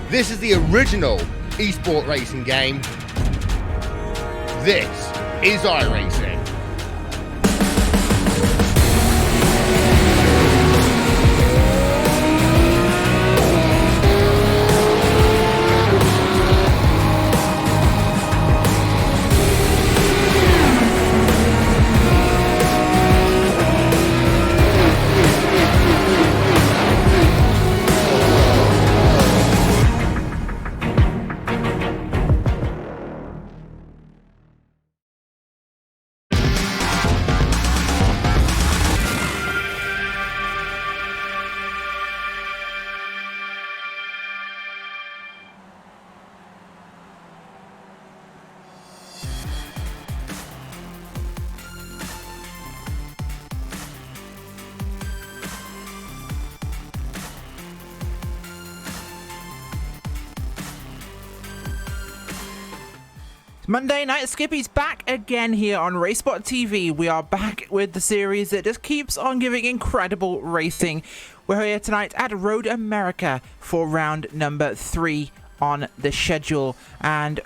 This is the original esport racing game. This is iRacing. Monday night, Skippy's back again here on RaceSpotTV. We are back with the series that just keeps on giving incredible racing. We're here tonight at Road America for round number 3 on the schedule. And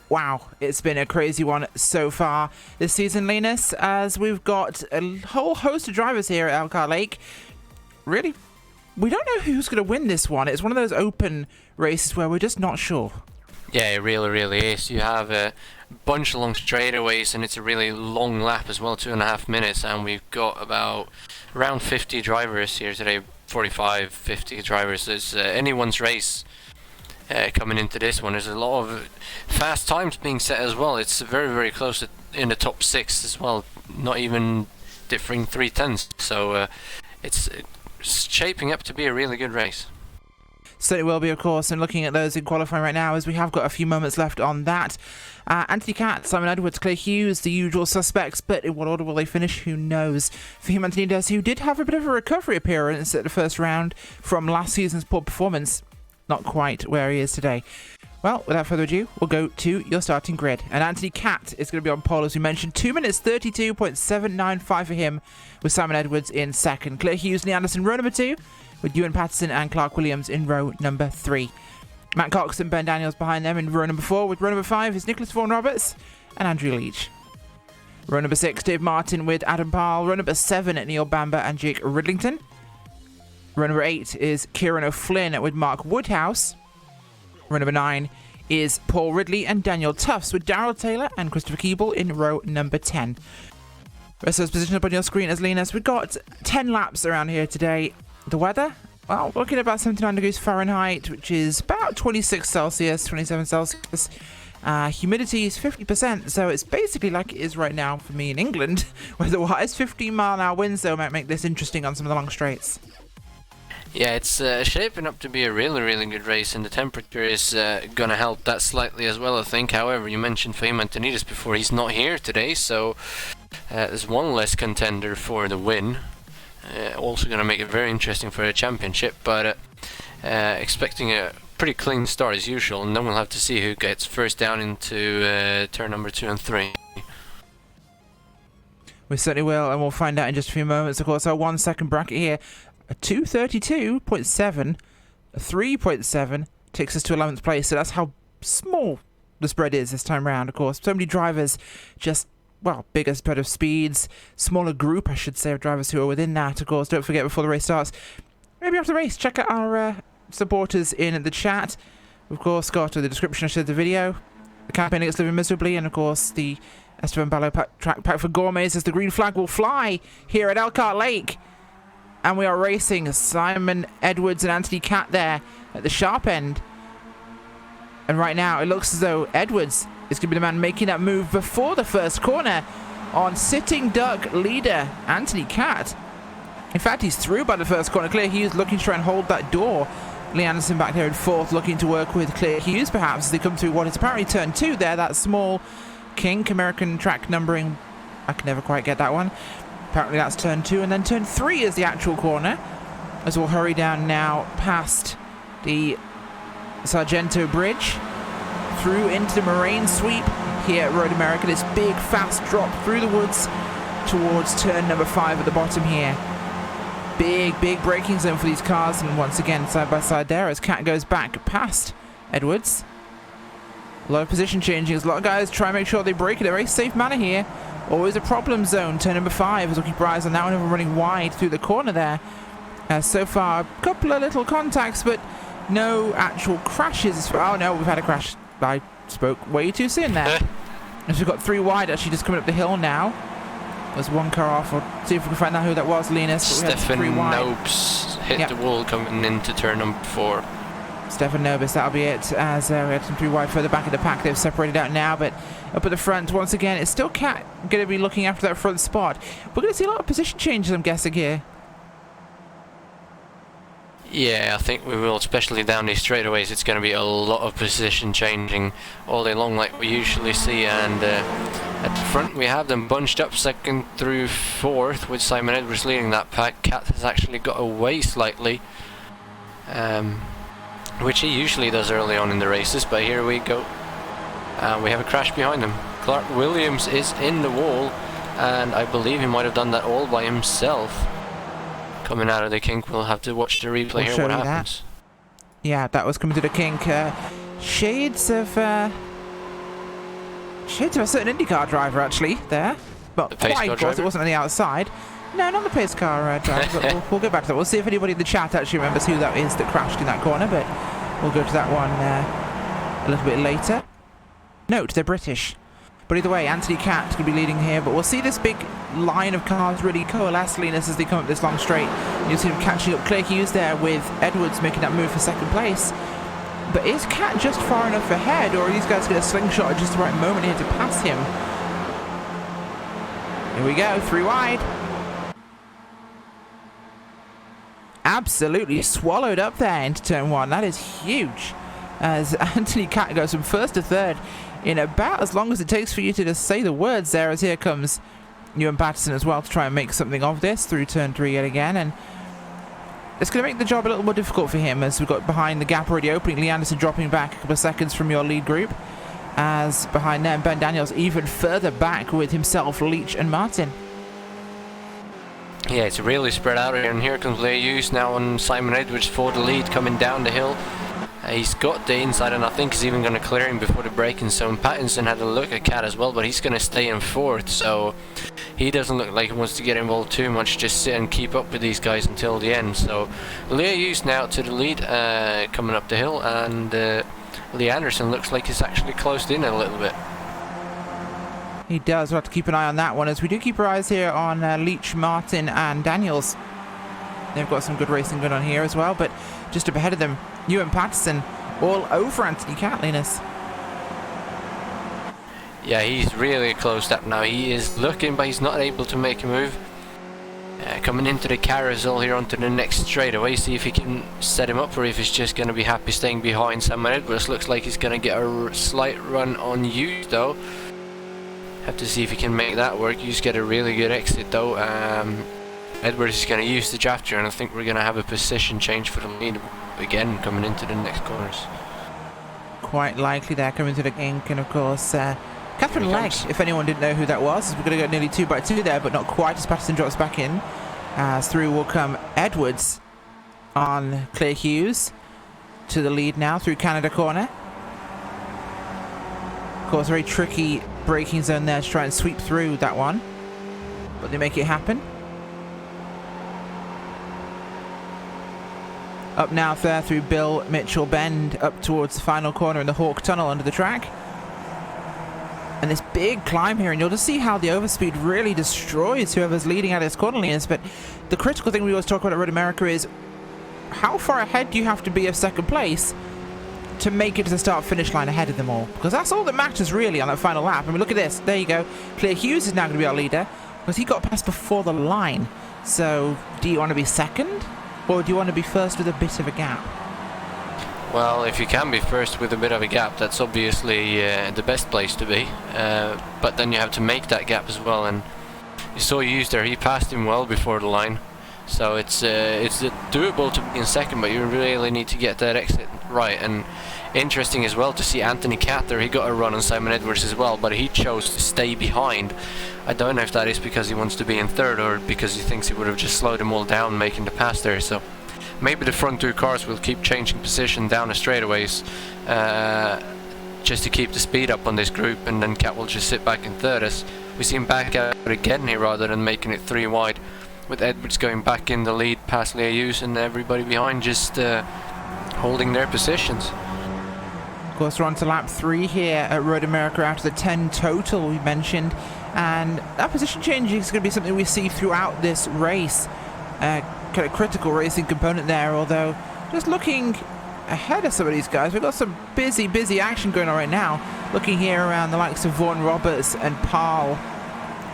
wow, it's been a crazy one so far this season, Linus, as we've got a whole host of drivers here at Elkhart Lake. Really, we don't know who's going to win this one. It's one of those open races where we're just not sure. Yeah, it really is. You have a bunch of long straightaways and it's a really long lap as well, 2.5 minutes, and we've got about around 50 drivers here today, 45, 50 drivers. It's anyone's race coming into this one. There's a lot of fast times being set as well. It's very close in the top 6 as well, not even differing 3/10. So it's shaping up to be a really good race. Certainly will be, of course, and looking at those in qualifying right now, as we have got a few moments left on that. Anthony Catt, Simon Edwards, Claire Hughes, the usual suspects, but in what order will they finish? Who knows? Fahim Antonides, who did have a bit of a recovery appearance at the first round from last season's poor performance, not quite where he is today. Well, without further ado, we'll go to your starting grid. And Anthony Catt is going to be on pole, as we mentioned, 2 minutes 32.795 for him, with Simon Edwards in second. Claire Hughes, Lee Anderson, row number 2. With Ewan Patterson and Clark Williams in row number 3. Matt Cox and Ben Daniels behind them in row number 4. With row number 5 is Nicholas Vaughan Roberts and Andrew Leach. Row number 6, Dave Martin with Adam Parle. Row number 7, Neil Bamber and Jake Ridlington. Row number 8 is Kieran O'Flynn with Mark Woodhouse. Row number 9 is Paul Ridley and Daniel Tufts with Darrell Taylor and Christopher Keeble in row number 10. Rest of those positioned up on your screen as Linus. We've got 10 laps around here today. The weather, well, looking at about 79 degrees Fahrenheit, which is about 26 Celsius, 27 Celsius. Humidity is 50%, so it's basically like it is right now for me in England. Weather-wise, 15-mile-an-hour winds, though, might make this interesting on some of the long straights. Yeah, it's shaping up to be a really good race, and the temperature is going to help that slightly as well, I think. However, you mentioned Fahim Antonides before. He's not here today, so there's one less contender for the win. Also going to make it very interesting for a championship, but expecting a pretty clean start as usual, and then we'll have to see who gets first down into turn number 2 and 3. We certainly will, and we'll find out in just a few moments. Of course, our 1 second bracket here, a 2:32.7, a 3.7 takes us to 11th place, so that's how small the spread is this time round. Of course, so many drivers just, well, bigger spread of speeds, smaller group, I should say, of drivers who are within that. Of course, don't forget, before the race starts, maybe after the race, check out our supporters in the chat. Of course, got to the description of the video, the Campaign Against Living Miserably, and of course, the Esteban Ballo track pack for gourmets, as the green flag will fly here at Elkhart Lake. And we are racing Simon Edwards and Anthony Catt there at the sharp end. And right now, it looks as though Edwards is going to be the man making that move before the first corner on sitting duck leader Anthony Catt. In fact, he's through by the first corner. Claire Hughes looking to try and hold that door. Lee Anderson back there in 4th, looking to work with Claire Hughes perhaps as they come through what is apparently turn 2 there. That small kink, American track numbering. I can never quite get that one. Apparently that's turn 2, and then turn 3 is the actual corner, as we'll hurry down now past the Sargento Bridge through into the Moraine Sweep here at Road America. This big fast drop through the woods towards turn number 5 at the bottom here. Big braking zone for these cars, and once again side by side there as Catt goes back past Edwards. A lot of position changing. A lot of guys try and make sure they break in a very safe manner here. Always a problem zone. Turn number 5 as we'll keep our eyes on that one. We're running wide through the corner there. So far, a couple of little contacts, but no actual crashes. Oh no, we've had a crash. I spoke way too soon there. As we've got 3 wide actually just coming up the hill now. There's one car off. We'll see if we can find out who that was, Linus. Stefan Nobes hit the wall coming into turn number 4. Stefan Nobis, that'll be it, as we had some 3 wide further back in the pack. They've separated out now, but up at the front, once again, it's still Cat going to be looking after that front spot. We're going to see a lot of position changes, I'm guessing, here. Yeah, I think we will, especially down these straightaways. It's going to be a lot of position changing all day long like we usually see, and at the front we have them bunched up 2nd through 4th with Simon Edwards leading that pack. Cat has actually got away slightly, which he usually does early on in the races, but here we go. We have a crash behind him. Clark Williams is in the wall, and I believe he might have done that all by himself. Coming out of the kink, we'll have to watch the replay here what happens. Yeah, that was coming to the kink. Shades of a certain IndyCar driver actually there. But quite, of course, it wasn't on the outside. No, not the pace car driver, but we'll go back to that. We'll see if anybody in the chat actually remembers who that is that crashed in that corner, but we'll go to that one a little bit later. Note, they're British. But either way, Anthony Catt could be leading here, but we'll see this big line of cars really coalesce, Linus, as they come up this long straight. You'll see them catching up Claire Hughes there with Edwards making that move for 2nd place. But is Catt just far enough ahead, or are these guys going to slingshot at just the right moment here to pass him? Here we go, 3 wide. Absolutely swallowed up there into turn 1. That is huge. As Anthony Catt goes from 1st to 3rd in about as long as it takes for you to just say the words there, as here comes Ewan Patterson as well to try and make something of this through turn 3 yet again, and it's going to make the job a little more difficult for him as we've got behind the gap already opening. Lee Anderson dropping back a couple of seconds from your lead group, as behind them Ben Daniels even further back with himself, Leach and Martin. Yeah, it's really spread out here, and here comes Leigh Hughes now on Simon Edwards for the lead coming down the hill. He's got the inside, and I think he's even going to clear him before the braking zone. Pattinson had a look at Cat as well, but he's going to stay in 4th, so he doesn't look like he wants to get involved too much, just sit and keep up with these guys until the end. So Leigh Hughes now to the lead coming up the hill, and Lee Anderson looks like he's actually closed in a little bit. He does. We'll have to keep an eye on that one, as we do keep our eyes here on Leach, Martin and Daniels. They've got some good racing going on here as well, but just up ahead of them, Ewan Patterson all over Anthony Catt, Linus. Yeah, he's really closed up now. He is looking, but he's not able to make a move. Coming into the carousel here onto the next straightaway, see if he can set him up, or if he's just going to be happy staying behind Simon Edwards. Looks like he's going to get a slight run on Hughes though. Have to see if he can make that work. Hughes get a really good exit though. Edwards is going to use the drafter, and I think we're going to have a position change for the lead again coming into the next corners. Quite likely they're coming to the kink, and of course Catherine Legg, if anyone didn't know who that was. We're going to go nearly 2 by 2 there, but not quite, as Patterson drops back in. As through will come Edwards on Claire Hughes to the lead now through Canada corner. Of course, very tricky braking zone there to try and sweep through that one, but they make it happen. Up now there through Bill Mitchell Bend up towards the final corner in the Hawk Tunnel under the track. And this big climb here, and you'll just see how the overspeed really destroys whoever's leading out of this corner, Linus. But the critical thing we always talk about at Road America is how far ahead do you have to be of 2nd place to make it to the start-finish line ahead of them all? Because that's all that matters really on that final lap. I mean, look at this. There you go. Claire Hughes is now going to be our leader because he got past before the line. So do you want to be 2nd? Or do you want to be 1st with a bit of a gap? Well, if you can be 1st with a bit of a gap, that's obviously the best place to be. But then you have to make that gap as well. And you saw Hughes there; he passed him well before the line. So it's doable to be in 2nd, but you really need to get that exit right. And interesting as well to see Anthony Catt there. He got a run on Simon Edwards as well, but he chose to stay behind. I don't know if that is because he wants to be in 3rd, or because he thinks he would have just slowed them all down making the pass there. So maybe the front two cars will keep changing position down the straightaways just to keep the speed up on this group, and then Cat will just sit back in third as we see him back out again here rather than making it 3 wide, with Edwards going back in the lead past Leayus and everybody behind just holding their positions. Of course, we're on to lap 3 here at Road America after the 10 total we mentioned, and that position change is going to be something we see throughout this race. Kind of critical racing component there, although just looking ahead of some of these guys, we've got some busy action going on right now. Looking here around the likes of Vaughan Roberts and Parl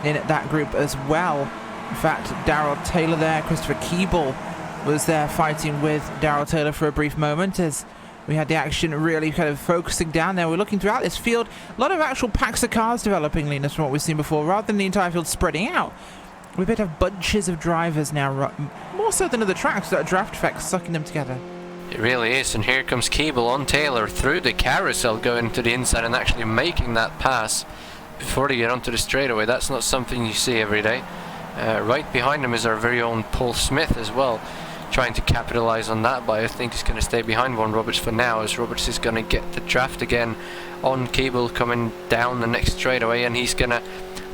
in that group as well. In fact, Darrell Taylor there, Christopher Keeble was there fighting with Darrell Taylor for a brief moment as we had the action really kind of focusing down there. We're looking throughout this field, a lot of actual packs of cars developing, Linus, from what we've seen before, rather than the entire field spreading out. We appear to have bunches of drivers now, more so than other tracks, that draft effect sucking them together. It really is, and here comes Keeble on Taylor through the carousel, going to the inside and actually making that pass before they get onto the straightaway. That's not something you see every day. Right behind him is our very own Paul Smith as well, trying to capitalize on that, but I think he's going to stay behind Vaughan Roberts for now, as Roberts is going to get the draft again on Keeble coming down the next straightaway, and he's going to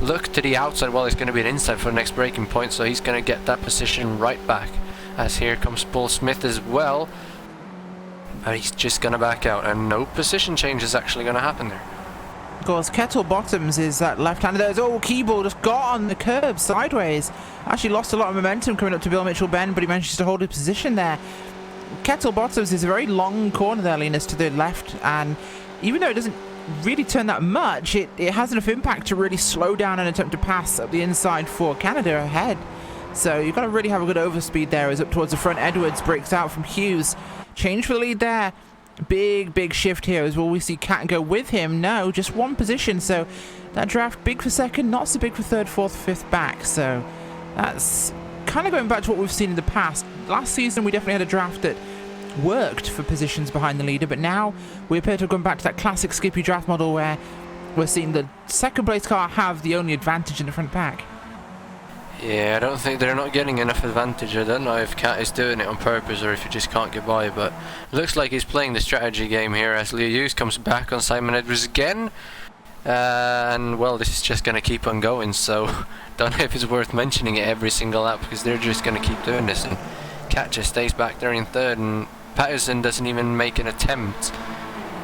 look to the outside while he's going to be an inside for the next braking point, so he's going to get that position right back. As here comes Paul Smith as well, but he's just going to back out, and no position change is actually going to happen there. Of course, Kettle Bottoms is that left-hander there. Oh, Keeble just got on the curb sideways. Actually lost a lot of momentum coming up to Bill Mitchell Bend, but he manages to hold his position there. Kettle Bottoms is a very long corner there, Linus, to the left, and even though it doesn't really turn that much, it has enough impact to really slow down and attempt to pass up the inside for Canada ahead. So you've got to really have a good overspeed there as up towards the front. Edwards breaks out from Hughes. Change for the lead there. Big shift here as well. We see Cat go with him. No, just one position. So that draft, big for second, not so big for third, fourth, fifth back. So that's kind of going back to what we've seen in the past. Last season we definitely had a draft that worked for positions behind the leader, but now we appear to have gone back to that classic Skippy draft model where we're seeing the second place car have the only advantage in the front pack. Yeah, I don't think they're not getting enough advantage. I don't know if Cat is doing it on purpose or if he just can't get by, but it looks like he's playing the strategy game here as Leayus comes back on Simon Edwards again. And well, this is just going to keep on going, so don't know if it's worth mentioning it every single lap because they're just going to keep doing this, and Cat just stays back there in third, and Patterson doesn't even make an attempt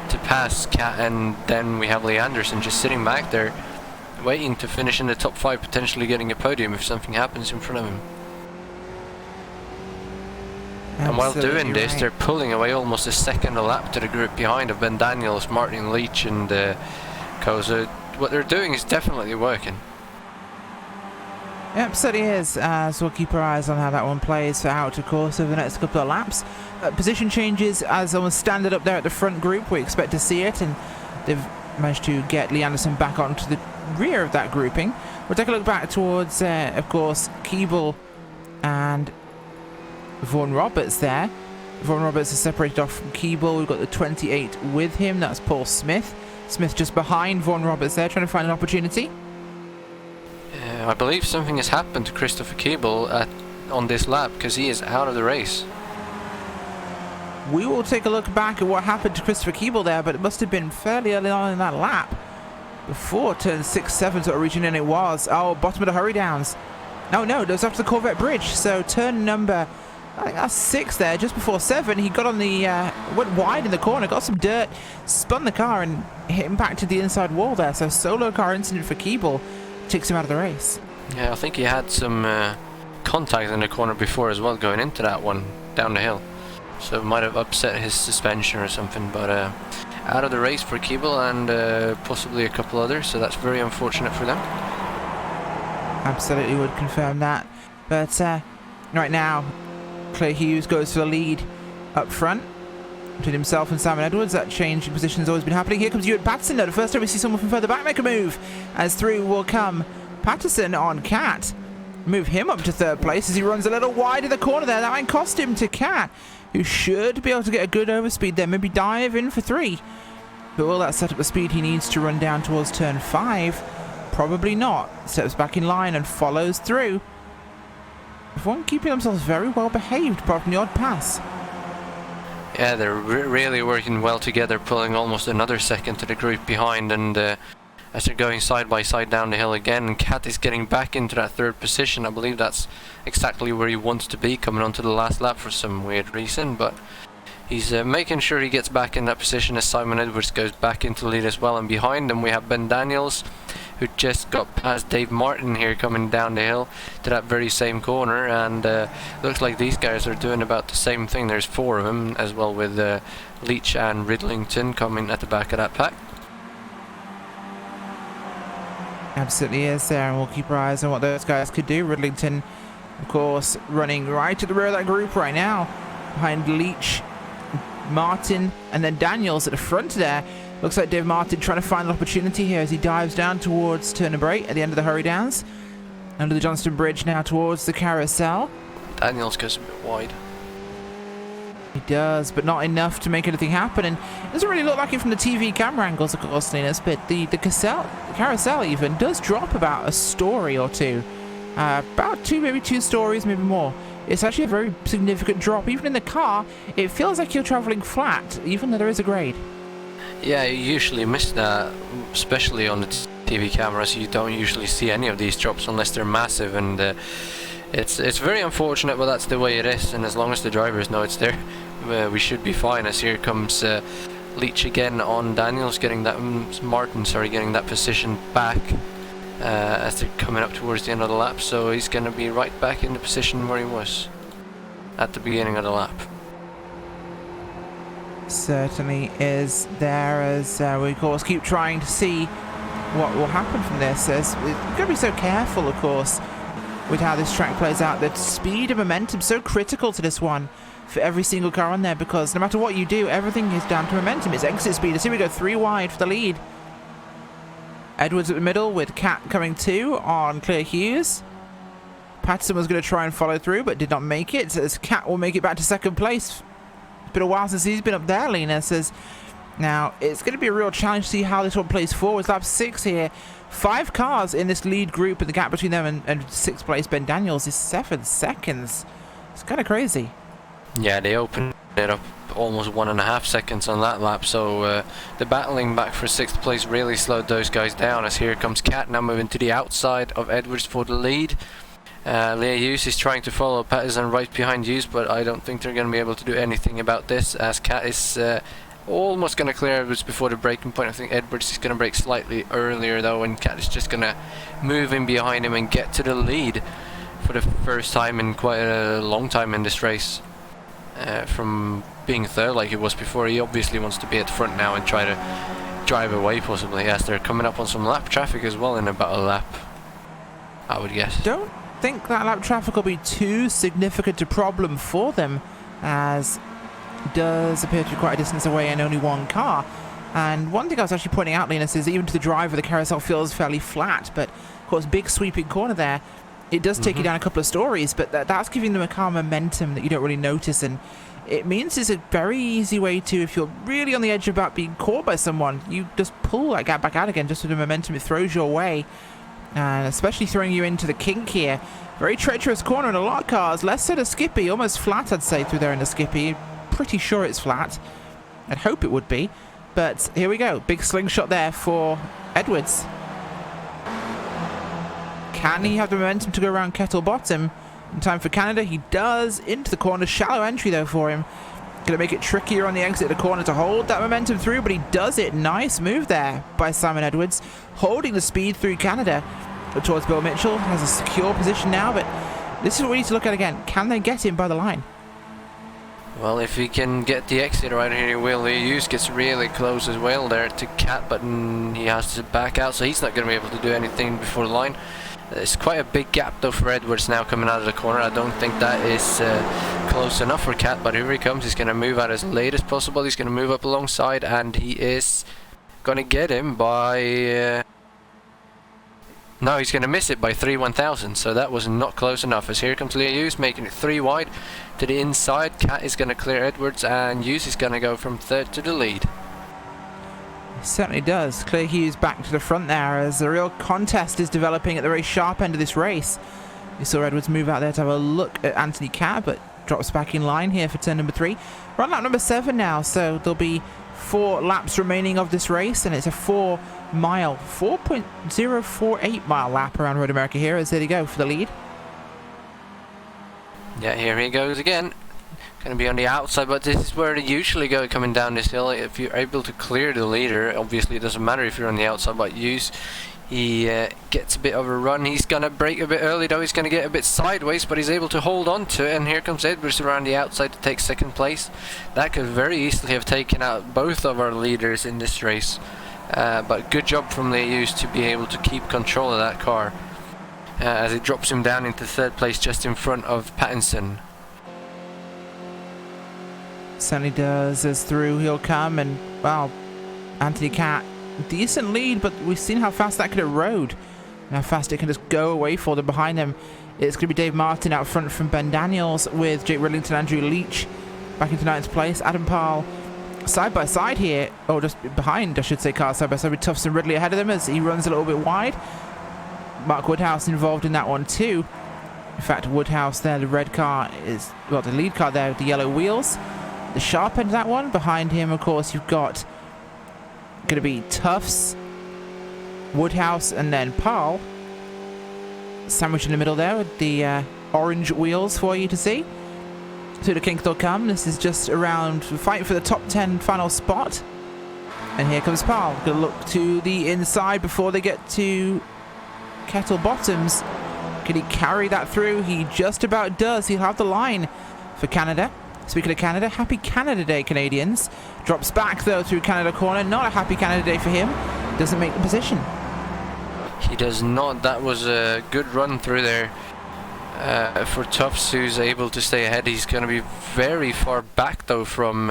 to pass Cat, and then we have Lee Anderson just sitting back there waiting to finish in the top 5, potentially getting a podium if something happens in front of him. And while doing this, they're pulling away almost a second a lap to the group behind of Ben Daniels, Martin Leach and Koza. What they're doing is definitely working. Yep, certainly is. So we'll keep our eyes on how that one plays out, of course, over the next couple of laps. Position changes as someone standing up there at the front group. We expect to see it, and they've managed to get Lee Anderson back onto the rear of that grouping. We'll take a look back towards, of course, Keeble and Vaughan Roberts there. Vaughan Roberts is separated off from Keeble. We've got the 28 with him. That's Paul Smith. Smith just behind Vaughan Roberts there, trying to find an opportunity. I believe something has happened to Christopher Keeble on this lap because he is out of the race. We will take a look back at what happened to Christopher Keeble there, but it must have been fairly early on in that lap. Before turn 6, 7 sort of region, and it was. Oh, bottom of the hurry downs. No, that was after the Corvette Bridge. So turn number, I think that's 6 there, just before 7. He got on the, went wide in the corner, got some dirt, spun the car and impacted the inside wall there. So solo car incident for Keeble takes him out of the race. Yeah, I think he had some contact in the corner before as well, going into that one down the hill. So it might have upset his suspension or something, but out of the race for Keeble and possibly a couple others, so that's very unfortunate for them. Absolutely would confirm that. But right now, Clay Hughes goes for the lead up front between himself and Simon Edwards. That change in position has always been happening. Here comes Ewan Patterson now. The first time we see someone from further back make a move, as through will come Patterson on Cat. Move him up to third place as he runs a little wide in the corner there. That might cost him to Cat, who should be able to get a good overspeed there, maybe dive in for 3. But will that set up the speed he needs to run down towards turn 5? Probably not. Steps back in line and follows through. Everyone keeping themselves very well behaved, apart from the odd pass. Yeah, they're really working well together, pulling almost another second to the group behind, and as they're going side by side down the hill again, and Cat is getting back into that third position. I believe that's exactly where he wants to be, coming onto the last lap for some weird reason, but he's making sure he gets back in that position as Simon Edwards goes back into the lead as well. And behind them we have Ben Daniels, who just got past Dave Martin here coming down the hill to that very same corner, and looks like these guys are doing about the same thing. There's 4 of them as well, with Leach and Ridlington coming at the back of that pack. Absolutely is there, and we'll keep our eyes on what those guys could do. Ridlington, of course, running right at the rear of that group right now, behind Leach, Martin, and then Daniels at the front there. Looks like Dave Martin trying to find an opportunity here as he dives down towards turn number 8 at the end of the hurry downs. Under the Johnston Bridge now towards the carousel. Daniels goes a bit wide. He does, but not enough to make anything happen, and it doesn't really look like it from the TV camera angles, of course, Linus, but the carousel even does drop about a story or two. About 2, maybe 2 stories, maybe more. It's actually a very significant drop. Even in the car, it feels like you're traveling flat, even though there is a grade. Yeah, you usually miss that, especially on the TV cameras. You don't usually see any of these drops unless they're massive, and it's very unfortunate, but that's the way it is. And as long as the drivers know it's there, we should be fine. As here comes Leach again on Daniels, getting that getting that position back as they're coming up towards the end of the lap. So he's going to be right back in the position where he was at the beginning of the lap. Certainly is there, as we of course keep trying to see what will happen from this. As we've got to be so careful, of course, with how this track plays out. The speed and momentum so critical to this one for every single car on there, because no matter what you do, everything is down to momentum. It's exit speed. As here we go, 3 wide for the lead. Edwards at the middle with Cat coming 2 on Claire Hughes. Patterson was going to try and follow through but did not make it, as Cat will make it back to second place. It's been a while since he's been up there, Lena says. Now, it's going to be a real challenge to see how this one plays forward. It's lap 6 here. 5 cars in this lead group, and the gap between them and 6th place Ben Daniels is 7 seconds. It's kind of crazy. Yeah, they opened it up almost 1.5 seconds on that lap, so the battling back for 6th place really slowed those guys down, as here comes Cat now moving to the outside of Edwards for the lead. Leah Hughes is trying to follow Patterson right behind Hughes, but I don't think they're going to be able to do anything about this, as Cat is almost going to clear Edwards before the braking point. I think Edwards is going to brake slightly earlier though, and Cat is just going to move in behind him and get to the lead for the first time in quite a long time in this race. From being third like he was before, he obviously wants to be at the front now and try to drive away possibly, as they're coming up on some lap traffic as well in about a lap, I would guess. Don't think that lap traffic will be too significant a problem for them, as it does appear to be quite a distance away and only 1 car. And one thing I was actually pointing out, Linus, is even to the driver the carousel feels fairly flat, but of course big sweeping corner there, it does take you down a couple of stories, but that's giving them a car momentum that you don't really notice, and it means it's a very easy way to, if you're really on the edge about being caught by someone, you just pull that gap back out again just with the momentum it throws your way, and especially throwing you into the kink here. Very treacherous corner in a lot of cars, less so the Skippy, almost flat I'd say through there in the Skippy. Pretty sure it's flat. I'd hope it would be, but here we go, big slingshot there for Edwards. Can he have the momentum to go around Kettle Bottom in time for Canada? He does, into the corner. Shallow entry though for him. Going to make it trickier on the exit of the corner to hold that momentum through, but he does it. Nice move there by Simon Edwards, holding the speed through Canada towards Bill Mitchell. Has a secure position now, but this is what we need to look at again. Can they get him by the line? Well, if he can get the exit right here, he will. Hughes gets really close as well there to Cat, but he has to back out, so he's not going to be able to do anything before the line. It's quite a big gap though for Edwards now coming out of the corner. I don't think that is close enough for Cat, but here he comes. He's going to move out as late as possible. He's going to move up alongside, and he is going to get him by... No, he's going to miss it by 3/1000, so that was not close enough. As here comes Leah Hughes making it 3 wide to the inside. Cat is going to clear Edwards, and Hughes is going to go from third to the lead. It certainly does. Claire Hughes back to the front there, as a real contest is developing at the very sharp end of this race. You saw Edwards move out there to have a look at Anthony Cat, but drops back in line here for turn number 3. We're on lap number 7 now, so there'll be 4 laps remaining of this race, and it's a 4.048 mile lap around Road America here, as there you go for the lead. Yeah, here he goes again. Going to be on the outside, but this is where they usually go coming down this hill. If you're able to clear the leader, obviously it doesn't matter if you're on the outside, but he gets a bit of a run. He's going to brake a bit early though. He's going to get a bit sideways, but he's able to hold on to it, and here comes Edwards around the outside to take second place. That could very easily have taken out both of our leaders in this race, but good job from the AUs to be able to keep control of that car as it drops him down into third place just in front of Pattinson. Certainly does, as through he'll come, and well, Anthony Cat, decent lead, but we've seen how fast that could erode, and how fast it can just go away for them. Behind them, it's going to be Dave Martin out front from Ben Daniels, with Jake Ridlington, Andrew Leach back into 9th place. Adam Parle side by side here, or just behind, I should say, cars side by side with Tufts and Ridley ahead of them as he runs a little bit wide. Mark Woodhouse involved in that one too. In fact, Woodhouse there, the red car is, well, the lead car there with the yellow wheels. The sharp end of that one. Behind him, of course, you've got going to be Tufts, Woodhouse, and then Parle. Sandwich in the middle there with the orange wheels for you to see. To the kink they'll come. This is just around fighting for the top 10 final spot. And here comes Parle. Going to look to the inside before they get to Kettle Bottoms. Can he carry that through? He just about does. He'll have the line for Canada. Speaking of Canada, happy Canada Day, Canadians. Drops back, though, through Canada corner. Not a happy Canada Day for him. Doesn't make the position. He does not. That was a good run through there for Tufts, who's able to stay ahead. He's going to be very far back, though, from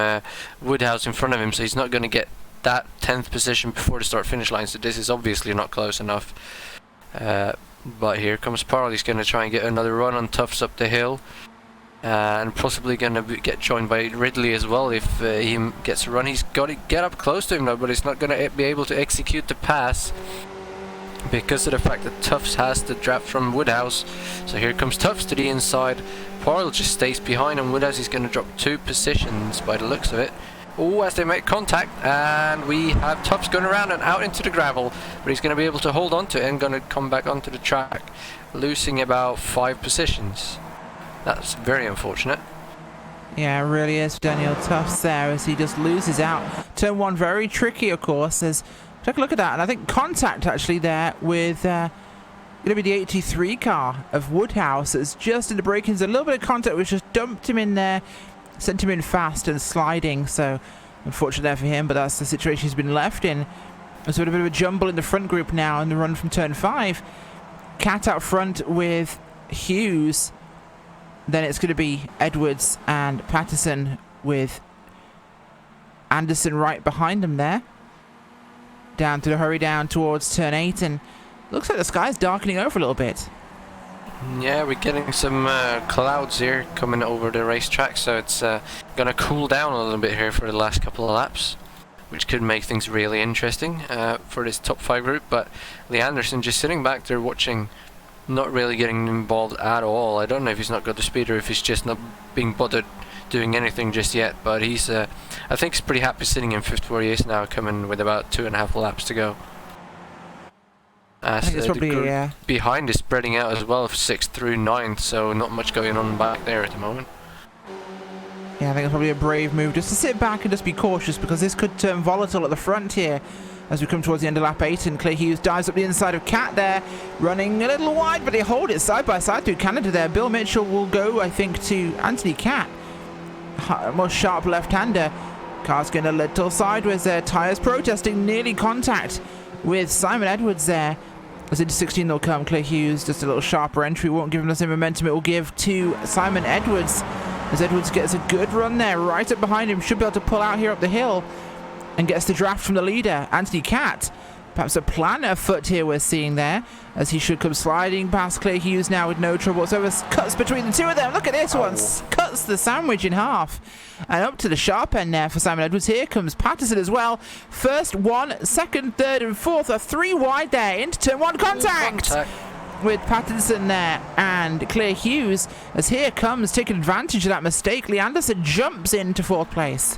Woodhouse in front of him, so he's not going to get that 10th position before the start-finish line, so this is obviously not close enough. But here comes Parle. He's going to try and get another run on Tufts up the hill. And possibly going to get joined by Ridley as well if he gets a run. He's got to get up close to him now, but he's not going to be able to execute the pass because of the fact that Tufts has the draft from Woodhouse. So here comes Tufts to the inside. Parle just stays behind, and Woodhouse is going to drop 2 positions by the looks of it. Oh, as they make contact, and we have Tufts going around and out into the gravel, but he's going to be able to hold on to it and going to come back onto the track, losing about 5 positions. That's very unfortunate. Yeah, it really is for Daniel Tufts there as he just loses out. Turn 1 very tricky, of course. Take a look at that, and I think contact actually there with going to be the 83 car of Woodhouse. It's just in the break-ins, a little bit of contact which just dumped him in there, sent him in fast and sliding. So unfortunate there for him, but that's the situation he's been left in. There's a bit of a jumble in the front group now in the run from turn 5. Cat out front with Hughes. Then it's going to be Edwards and Patterson with Anderson right behind them there. Down to the hurry down towards turn 8, and looks like the sky's darkening over a little bit. Yeah, we're getting some clouds here coming over the racetrack, so it's going to cool down a little bit here for the last couple of laps, which could make things really interesting for this top 5 group. But Lee Anderson just sitting back there watching, not really getting involved at all. I don't know if he's not got the speed or if he's just not being bothered doing anything just yet, but he's I think he's pretty happy sitting in 5th where he is now, coming with about 2.5 laps to go. I think it's probably behind is spreading out as well, 6th through 9th, so not much going on back there at the moment. Yeah, I think it's probably a brave move just to sit back and just be cautious, because this could turn volatile at the front here as we come towards the end of lap 8, and Clay Hughes dives up the inside of Cat there, running a little wide, but they hold it side by side through Canada there. Bill Mitchell will go, I think, to Anthony Cat. More sharp left-hander. Car's going a little sideways there. Tyres protesting, nearly contact with Simon Edwards there. As into 16 they'll come. Clay Hughes, just a little sharper entry. Won't give him the same momentum it will give to Simon Edwards. As Edwards gets a good run there, right up behind him. Should be able to pull out here up the hill. And gets the draft from the leader, Anthony Cat. Perhaps a plan afoot here we're seeing there, as he should come sliding past Clay Hughes now with no trouble whatsoever. Cuts between the two of them. Look at this one. Cuts the sandwich in half. And up to the sharp end there for Simon Edwards. Here comes Patterson as well. First 1, second, third, and fourth are 3 wide there. Into turn 1. Contact. with Pattinson there and Claire Hughes, as here comes taking advantage of that mistake. Lee Anderson jumps into 4th place.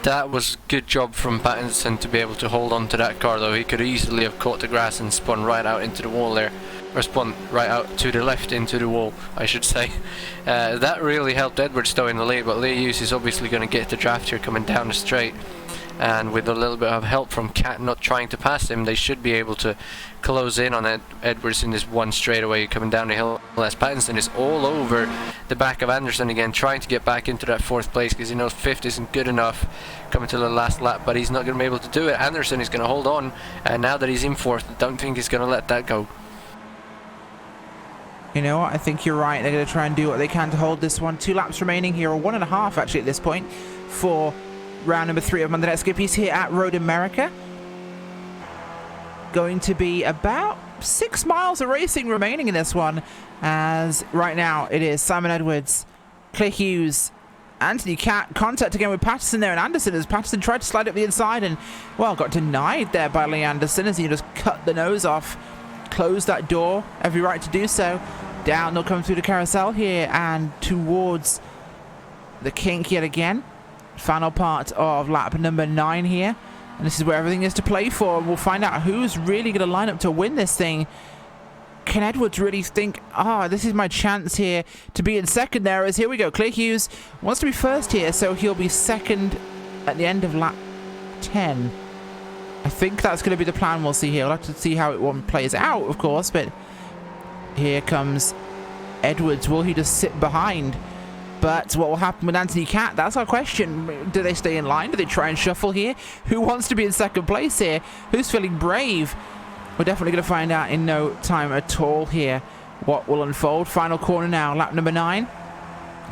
That was good job from Pattinson to be able to hold on to that car, though. He could easily have caught the grass and spun right out into the wall there. Or spun right out to the left into the wall, I should say. That really helped Edwards though in the lead, but Lee Hughes is obviously going to get the draft here coming down the straight. And with a little bit of help from Cat not trying to pass him, they should be able to close in on Edwards in this one straightaway coming down the hill. As Pattinson is all over the back of Anderson again, trying to get back into that 4th place because he knows 5th isn't good enough coming to the last lap, but he's not going to be able to do it. Anderson is going to hold on, and now that he's in 4th, I don't think he's going to let that go. You know what? I think you're right. They're going to try and do what they can to hold this one. 2 laps remaining here, or 1.5 actually at this point, for round number 3 of Monday Night Skippys here at Road America. Going to be about 6 miles of racing remaining in this one, as right now it is Simon Edwards, Clay Hughes, Anthony Cat, contact again with Patterson there, and Anderson as Patterson tried to slide up the inside and, well, got denied there by Lee Anderson as he just cut the nose off, closed that door, every right to do so. Down they'll come through the carousel here and towards the kink yet again. Final part of lap number 9 here, and this is where everything is to play for. We'll find out who's really going to line up to win this thing. Can Edwards really think, this is my chance here to be in 2nd there? As here we go, Clay Hughes wants to be 1st here, so he'll be 2nd at the end of lap 10. I think that's going to be the plan we'll see here. We'll have to see how it plays out, of course, but here comes Edwards. Will he just sit behind? But what will happen with Anthony Cat? That's our question. Do they stay in line? Do they try and shuffle here? Who wants to be in 2nd place here? Who's feeling brave? We're definitely going to find out in no time at all here what will unfold. Final corner now, lap number 9.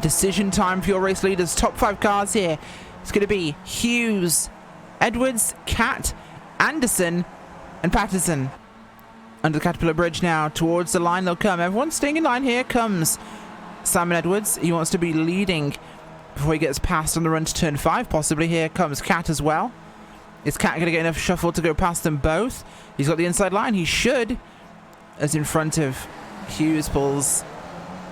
Decision time for your race leaders. Top 5 cars here. It's going to be Hughes, Edwards, Cat, Anderson, and Patterson. Under the Caterpillar Bridge now, towards the line they'll come. Everyone's staying in line. Here comes Simon Edwards. He wants to be leading before he gets past on the run to turn 5, possibly. Here comes Cat as well. Is Cat going to get enough shuffle to go past them both? He's got the inside line. He should. As in front of Hughes pulls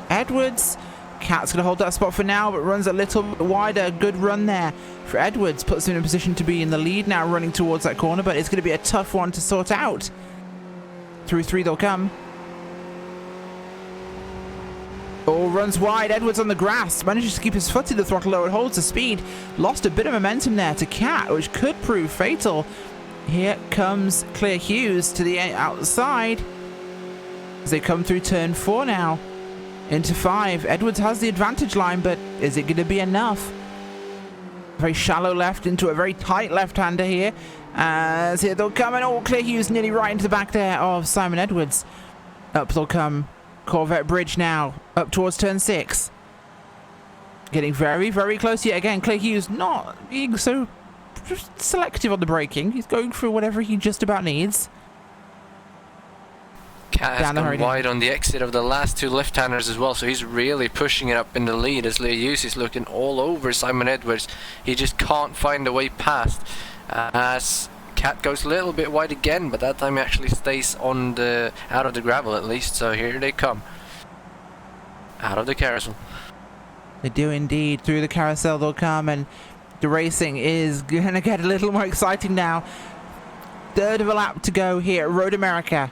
Edwards. Cat's going to hold that spot for now, but runs a little bit wider. Good run there for Edwards. Puts him in a position to be in the lead now, running towards that corner, but it's going to be a tough one to sort out. Through 3 they'll come. Runs wide. Edwards on the grass. Manages to keep his foot in the throttle low and holds the speed. Lost a bit of momentum there to Cat, which could prove fatal. Here comes Claire Hughes to the outside as they come through turn 4 now. Into 5. Edwards has the advantage line, but is it going to be enough? Very shallow left into a very tight left-hander here. As here they'll come, and Claire Hughes nearly right into the back there of Simon Edwards. Up they'll come. Corvette Bridge now, up towards turn 6. Getting very, very close yet again. Clay Hughes not being so selective on the braking. He's going for whatever he just about needs. Cat has gone wide on the exit of the last 2 left-handers as well, so he's really pushing it up in the lead as Lee Hughes is looking all over Simon Edwards. He just can't find a way past as Cat goes a little bit wide again, but that time he actually stays on the out of the gravel at least. So here they come out of the carousel. They do indeed. Through the carousel they'll come, and the racing is going to get a little more exciting now. 1/3 of a lap to go here at Road America,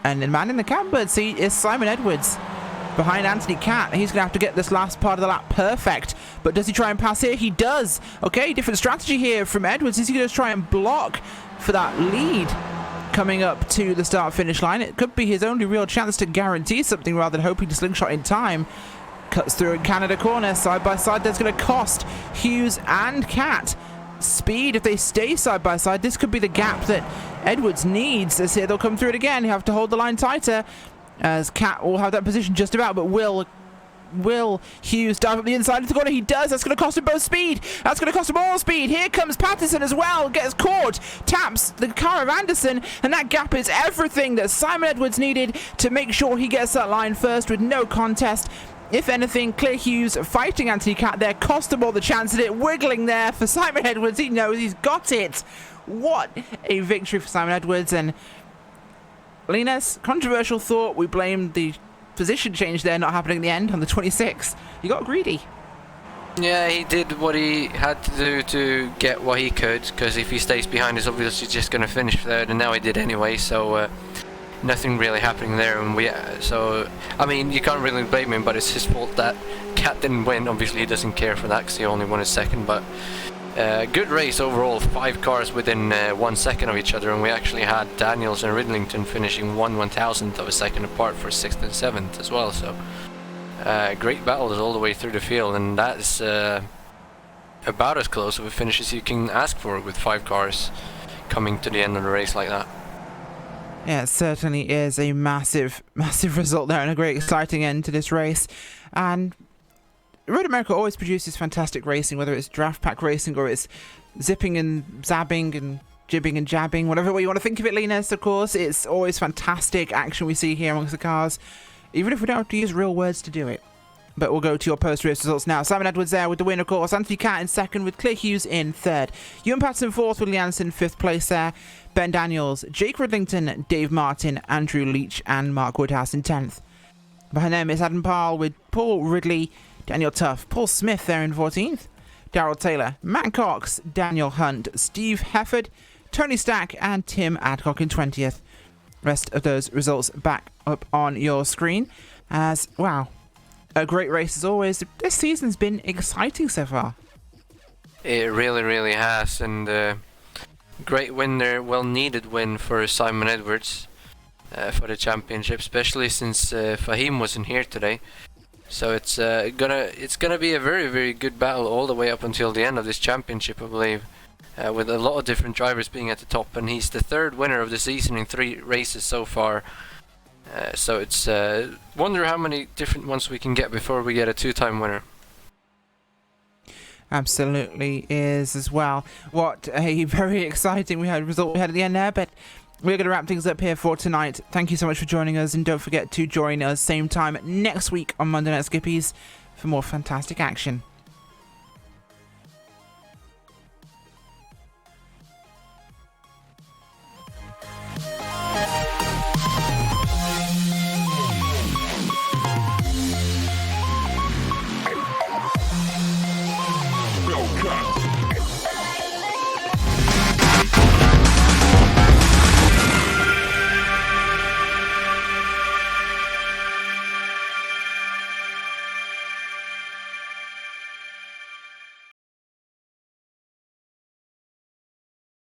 and the man in the catbird seat is Simon Edwards behind Anthony Cat. He's going to have to get this last part of the lap perfect. But does he try and pass here? He does. Okay, different strategy here from Edwards. Is he going to try and block for that lead coming up to the start-finish line? It could be his only real chance to guarantee something rather than hoping to slingshot in time. Cuts through in Canada corner. Side by side, that's going to cost Hughes and Cat speed if they stay side by side. This could be the gap that Edwards needs. As here they'll come through it again. You have to hold the line tighter, as Cat will have that position just about, but will Hughes dive up the inside of the corner? He does. That's going to cost him both speed. That's going to cost him all speed. Here comes Patterson as well. Gets caught. Taps the car of Anderson, and that gap is everything that Simon Edwards needed to make sure he gets that line first with no contest. If anything, Clay Hughes fighting Anthony Cat there cost him all the chance at it. Wiggling there for Simon Edwards. He knows he's got it. What a victory for Simon Edwards, and Linus, controversial thought. We blamed the position change there not happening in the end on the 26th. You got greedy. Yeah, he did what he had to do to get what he could, because if he stays behind, he's obviously just going to finish third, and now he did anyway, so nothing really happening there. And so, I mean, you can't really blame him, but it's his fault that Cat didn't win. Obviously, he doesn't care for that, because he only won his second, but good race overall. 5 cars within 1 second of each other, and we actually had Daniels and Ridlington finishing 1/1000th of a second apart for 6th and 7th as well, so great battles all the way through the field, and that's about as close of a finish as you can ask for with 5 cars coming to the end of the race like that. Yeah, it certainly is a massive, massive result there and a great exciting end to this race. And Road America always produces fantastic racing, whether it's draft pack racing or it's zipping and zabbing and jibbing and jabbing, whatever way you want to think of it, Linus, of course. It's always fantastic action we see here amongst the cars, even if we don't have to use real words to do it. But we'll go to your post-race results now. Simon Edwards there with the win, of course. Anthony Catt in second with Claire Hughes in third. Ewan Patterson fourth with Lee Anderson, fifth place there. Ben Daniels, Jake Ridlington, Dave Martin, Andrew Leach and Mark Woodhouse in 10th. Behind them is Adam Parle with Paul Ridley, Daniel Tuff, Paul Smith there in 14th. Darrell Taylor, Matt Cox, Daniel Hunt, Steve Hefford, Tony Stack and Tim Adcock in 20th. Rest of those results back up on your screen. As, wow, a great race as always. This season's been exciting so far. It really, really has, and great win there, well-needed win for Simon Edwards for the championship, especially since Fahim wasn't here today. So it's gonna be a very, very good battle all the way up until the end of this championship, I believe, with a lot of different drivers being at the top, and he's the 3rd winner of the season in 3 races so far. So it's wonder how many different ones we can get before we get a 2-time winner. Absolutely is as well. What a very exciting result we had at the end there, but we're going to wrap things up here for tonight. Thank you so much for joining us, and don't forget to join us same time next week on Monday Night Skippys for more fantastic action.